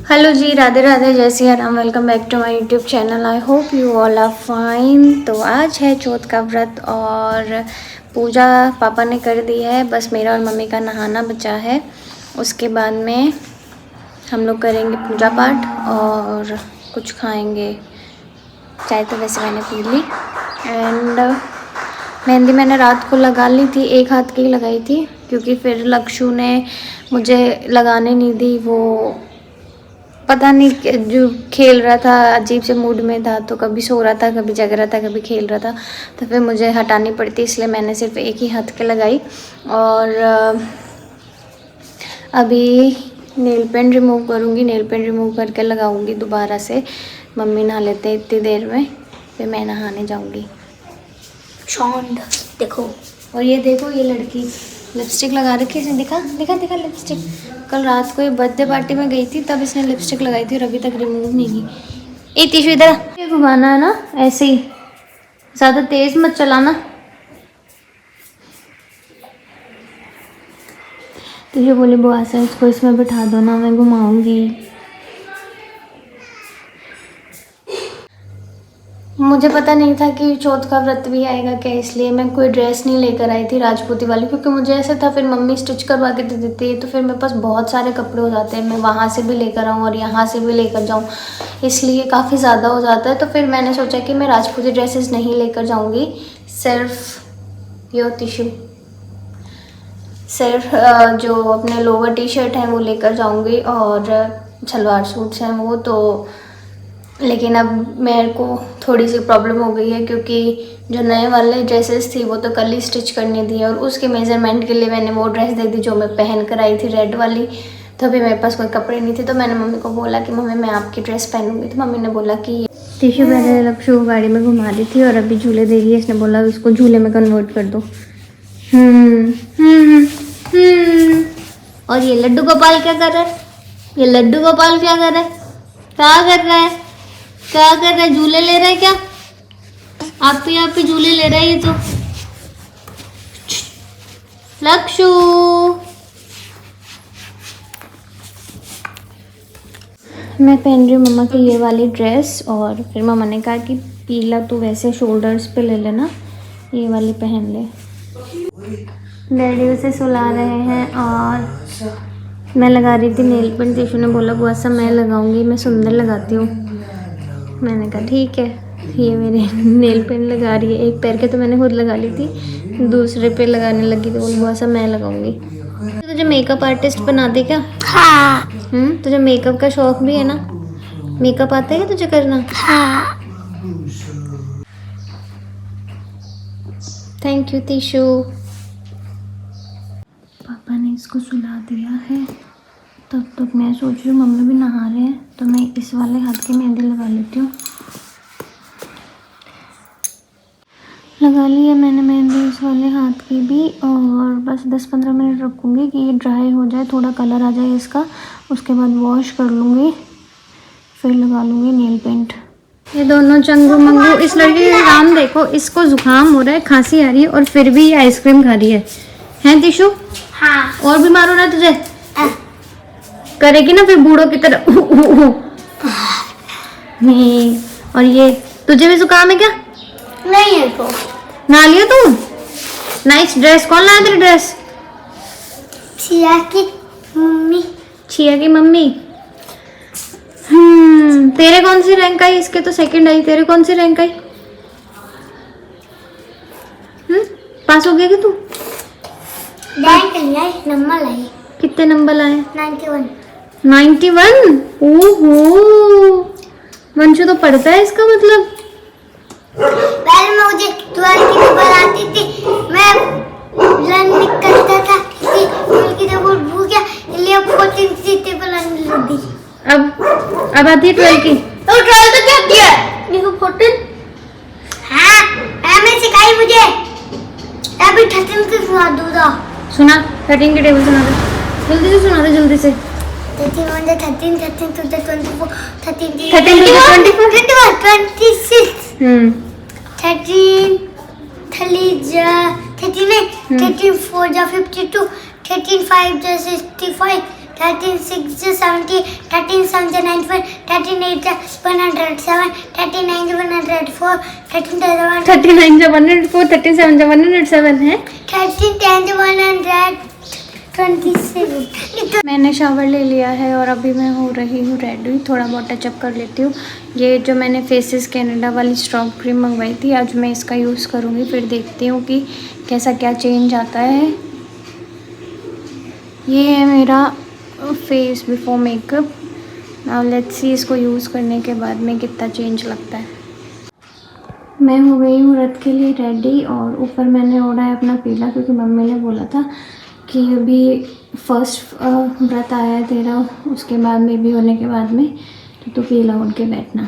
Hello जी, राधे राधे, जय Siya Ram. Welcome back to my YouTube channel. I hope you all are fine. तो आज है चौथ का व्रत और पूजा पापा ने कर दी है। बस मेरा और मम्मी का नहाना बचा है। उसके बाद में हम लोग करेंगे पूजा पाठ और कुछ खाएंगे। चाय तो वैसे मैंने पी ली। एंड मेहंदी मैंने रात को लगा ली थी, एक हाथ की लगाई थी, क्योंकि फिर लक्षु ने मुझे लगाने नहीं दी। वो पता नहीं जो खेल रहा था, अजीब से मूड में था, तो कभी सो रहा था, कभी जग रहा था, कभी खेल रहा था, तो फिर मुझे हटानी पड़ती, इसलिए मैंने सिर्फ एक ही हाथ के लगाई। और अभी नेल पेंट रिमूव करूँगी, नेल पेंट रिमूव करके लगाऊंगी दोबारा से। मम्मी नहा लेते हैं इतनी देर में, फिर मैं नहाने जाऊँगी। शॉन्ड देखो, और ये देखो, ये लड़की लिपस्टिक लगा रखी है इसने। दिखा दिखा दिखा लिपस्टिक। कल रात को ये बर्थडे पार्टी में गई थी, तब इसने लिपस्टिक लगाई थी और अभी तक रिमूव नहीं की। ए टिशू इधर, ये घुमाना है ना ऐसे ही, ज़्यादा तेज़ मत चलाना। तो ये बोले बुआ से इसको इसमें बिठा दो ना, मैं घुमाऊंगी। मुझे पता नहीं था कि चौथ का व्रत भी आएगा क्या, इसलिए मैं कोई ड्रेस नहीं लेकर आई थी राजपूती वाली, क्योंकि मुझे ऐसा था फिर मम्मी स्टिच करवा के दे देती है, तो फिर मेरे पास बहुत सारे कपड़े हो जाते हैं। मैं वहाँ से भी लेकर आऊँ और यहाँ से भी लेकर जाऊँ, इसलिए काफ़ी ज़्यादा हो जाता है। तो फिर मैंने सोचा कि मैं राजपूती ड्रेसेस नहीं लेकर जाऊँगी, सिर्फ यो टिशू, सिर्फ जो अपने लोअर टी शर्ट हैं वो लेकर जाऊँगी और सलवार सूट्स हैं वो तो। लेकिन अब मेरे को थोड़ी सी प्रॉब्लम हो गई है, क्योंकि जो नए वाले ड्रेसेस थी वो तो कल ही स्टिच करनी थी, और उसके मेज़रमेंट के लिए मैंने वो ड्रेस दे दी जो मैं पहन कर आई थी, रेड वाली। तो अभी मेरे पास कोई कपड़े नहीं थे, तो मैंने मम्मी को बोला कि मम्मी मैं आपकी ड्रेस पहनूंगी। तो मम्मी ने बोला कि टिशू मैंने लक्षु गाड़ी में घुमा दी थी और अभी झूले दे रही है, इसने बोला उसको झूले में कन्वर्ट कर दो। और ये लड्डू गोपाल क्या कर रहा है? ये लड्डू गोपाल क्या कर रहा है? क्या कर रहा है? क्या कर रहा है? झूले ले रहा है क्या? आप ही झूले ले रहा है ये तो। लक्षु, मैं पहन रही हूँ मम्मा की ये वाली ड्रेस, और फिर मम्मा ने कहा कि पीला तो वैसे शोल्डर्स पे ले लेना, ये वाली पहन ले। डैडी उसे सुला रहे हैं और मैं लगा रही थी नेल पेंट। टिशू ने बोला बुआ सा मैं लगाऊंगी, मैं सुंदर लगाती हूँ। मैंने कहा ठीक है। ये मेरे नेल पेंट लगा रही है, एक पैर के तो मैंने खुद लगा ली थी, दूसरे पे लगाने लगी तो बोली बुआ सा मैं लगाऊंगी। तो तुझे मेकअप आर्टिस्ट बना दे क्या? हाँ। तुझे मेकअप का शौक भी है ना? मेकअप आता है क्या तुझे करना? हाँ। Thank you tissue. पापा ने इसको सुला दिया है, तब तक मैं सोच रही हूँ मम्मी भी नहा रहे हैं, तो मैं इस वाले हाथ की मेहंदी लगा लेती हूँ। लगा ली है मैंने मेहंदी इस वाले हाथ की भी, और बस 10-15 मिनट रखूँगी कि ये ड्राई हो जाए, थोड़ा कलर आ जाए इसका। उसके बाद वॉश कर लूँगी, फिर लगा लूँगी नेल पेंट। ये दोनों चंगू मंगू, इस लड़की का काम देखो, इसको जुकाम हो रहा है, खांसी आ रही है और फिर भी ये आइसक्रीम खा रही है। हैं टिशू? हाँ। और बीमार हो रहा है तुझे? करेगी ना फिर बूढ़ों की तरह। नहीं। और ये तुझे भी जुकाम है क्या? नहीं है तो ना लिया तू। नाइस ड्रेस, कौन लाया तेरी ड्रेस? छिया की मम्मी। छिया की मम्मी। तेरे कौन सी रैंक आई? इसके तो सेकंड आई, तेरे कौन सी रैंक आई? पास हो गया क्या तू? रैंक लिया, नंबर लाए। कितने नंबर लाए? 91। 91? ओहो, मंशु तो पढ़ता है इसका मतलब। पहले मुझे 12 की नंबर आती थी, मैं रन करता था कि 12 की नंबर भूल गया, इसलिए 14 की टेबल आने लगी। अब आती है 12 की। तो 12 तो क्या किया? देखो 14। हाँ, मैंने सिखाई मुझे। अभी 13 की सुना दूँगा। सुना 13 की टेबल सुना दे, जल्दी से सुना दे, जल्दी से। 13 1 13 13 2 24 13 2 24 26 13 3 13 4 52 13 5 65 13 6 70, 13 7 91, 13 8 107, 13 9 104, 13 39 से 104, 37 से 107 है। 13 10 127। मैंने शावर ले लिया है और अभी मैं हो रही हूँ रेडी। थोड़ा बहुत टचअप कर लेती हूँ। ये जो मैंने फेसेस कैनेडा वाली स्ट्रॉन्ग क्रीम मंगवाई थी, आज मैं इसका यूज़ करूँगी, फिर देखती हूँ कि कैसा क्या चेंज आता है। ये है मेरा face before makeup. Now let's see इसको यूज़ करने के बाद में कितना चेंज लगता है। मैं हो गई हूँ व्रत के लिए रेडी और ऊपर मैंने ओढ़ा है अपना पीला, क्योंकि मम्मी ने बोला था कि अभी फर्स्ट व्रत आया है तेरा, उसके बाद बेबी होने के बाद में तो पीला ओढ़ के बैठना।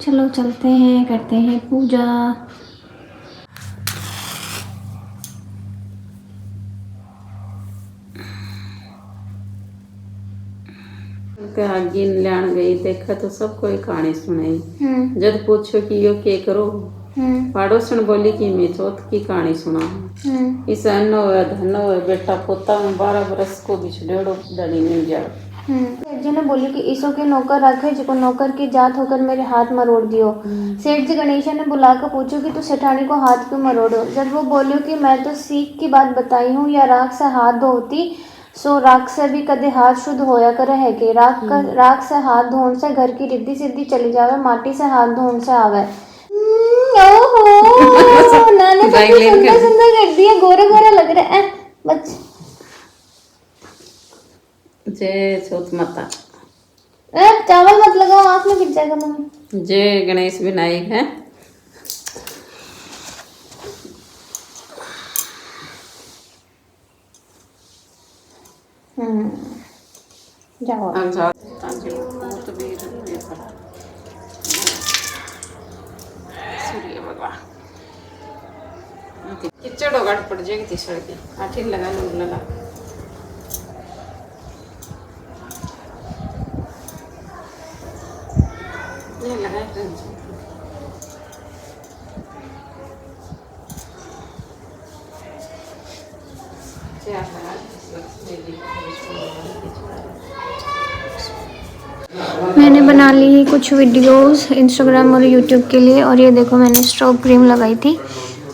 चलो चलते हैं, करते हैं पूजा। गिन लैन गई, देखा तो सब कोई कहानी सुनाई। जब पूछो कि यो के करो, पड़ोसन बोली कि मैं चौथ की कहानी सुना। इस अन्न हो धन हो बेटा पोता में 12 बरस को भी डेढ़ो डड़ी मिल जाए। सेठ जी ने बोली कि ईसो के नौकर रखे, जिको नौकर की जात होकर मेरे हाथ मरोड़ दियो। सेठ जी गणेश ने बुलाकर पूछो कि तू सेठानी को हाथ क्यों मरोड़ो। जब वो बोलियो कि मैं तो सीख की बात बताई हूँ, या राख से हाथ धोती सो राख से भी कदे हाथ शुद्ध होया करे है कि राख से हाथ धोने से घर की रिद्धि सिद्धि चली जावे, माटी से हाथ धोने से आवे। ओहो नाने तो सुंदर सुंदर कर दिया, गोरे गोरे लग रहे हैं बच्चे। जय चौथ माता। चावल मत लगाओ, आँख में गिर जाएगा मम्मी। जय गणेश विनायक है। जाओ अब जाओ। सूर्य भगवान किचड़ होगा पड़ जाएगी थी सड़की आठी लगा लगा ये लगा मैंने बना ली कुछ वीडियोस इंस्टाग्राम और यूट्यूब के लिए, और ये देखो मैंने स्ट्रॉब क्रीम लगाई थी,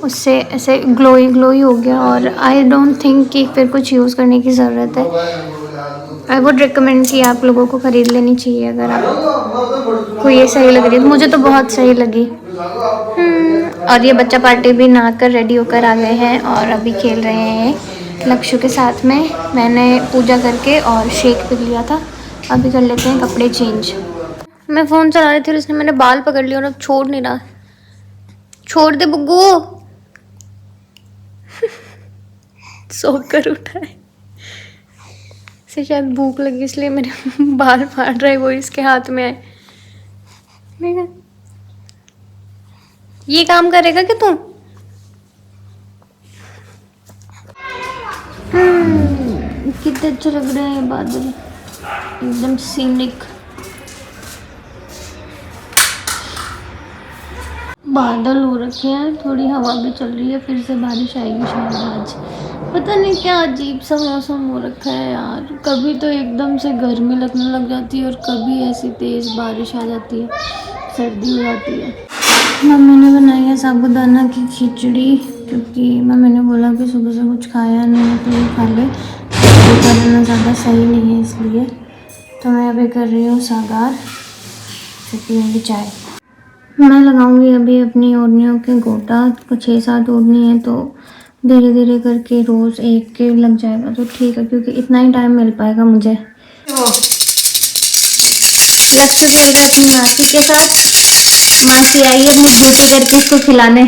उससे ऐसे ग्लोई ग्लोई हो गया। और आई डोंट थिंक कि फिर कुछ यूज़ करने की ज़रूरत है। आई वुड रिकमेंड कि आप लोगों को ख़रीद लेनी चाहिए अगर आपको ये सही लग रही है। मुझे तो बहुत सही लगी। और ये बच्चा पार्टी भी नहा कर रेडी होकर आ गए हैं और अभी खेल रहे हैं लक्ष्य के साथ में। मैंने पूजा करके और शेक पी लिया था। अभी कर लेते हैं कपड़े चेंज। मैं फ़ोन चला रही थी और इसने मेरे बाल पकड़ लिए और अब छोड़ नहीं रहा। छोड़ दे बुग्गू। सोकर उठा है, इसे शायद भूख लगी इसलिए मेरे बाल फाड़ रहे, वो इसके हाथ में आए। मैं ये काम करेगा क्या तू? कितने अच्छे लग रहे हैं बादल, एकदम सीनिक। बादल हो रखे हैं, थोड़ी हवा भी चल रही है, फिर से बारिश आएगी शायद आज। पता नहीं क्या अजीब सा मौसम हो रखा है यार। कभी तो एकदम से गर्मी लगने लग जाती है और कभी ऐसी तेज़ बारिश आ जाती है, सर्दी हो जाती है। मम्मी ने बनाई है साबूदाना की खिचड़ी, क्योंकि मम्मी ने बोला कि सुबह से कुछ खाया नहीं है तो ये खा ले, खाना ज़्यादा सही नहीं है, इसलिए तो मैं अभी कर रही हूँ सागार, फिर पीऊँगी चाय। मैं लगाऊंगी अभी अपनी ओढ़नियों के गोटा, कुछ 6-7 ओढ़नी है तो धीरे धीरे करके रोज़ एक के लग जाएगा तो ठीक है, क्योंकि इतना ही टाइम मिल पाएगा मुझे। लक्ष्य खेल रहा है अपनी मासी के साथ, मासी आई है बहुत ड्यूटी करके इसको खिलाने।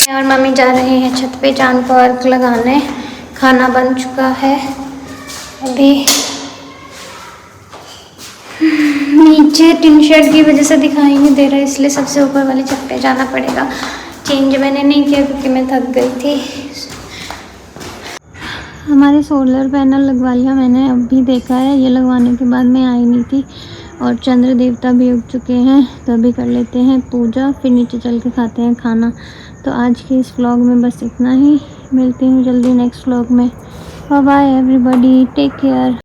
और मम्मी जा रहे हैं छत पे चांद को अर्घ लगाने। खाना बन चुका है, अभी नीचे टिन शेड की वजह से दिखाई नहीं दे रहा है, इसलिए सबसे ऊपर वाली छत पे जाना पड़ेगा। चेंज मैंने नहीं किया क्योंकि मैं थक गई थी। हमारे सोलर पैनल लगवा लिया मैंने, अभी देखा है, ये लगवाने के बाद मैं आई नहीं थी। और चंद्र देवता भी उग चुके हैं, तो अभी कर लेते हैं पूजा, फिर नीचे चल के खाते हैं खाना। तो आज के इस व्लॉग में बस इतना ही। मिलती हूँ जल्दी नेक्स्ट व्लॉग में। Bye bye everybody, take care.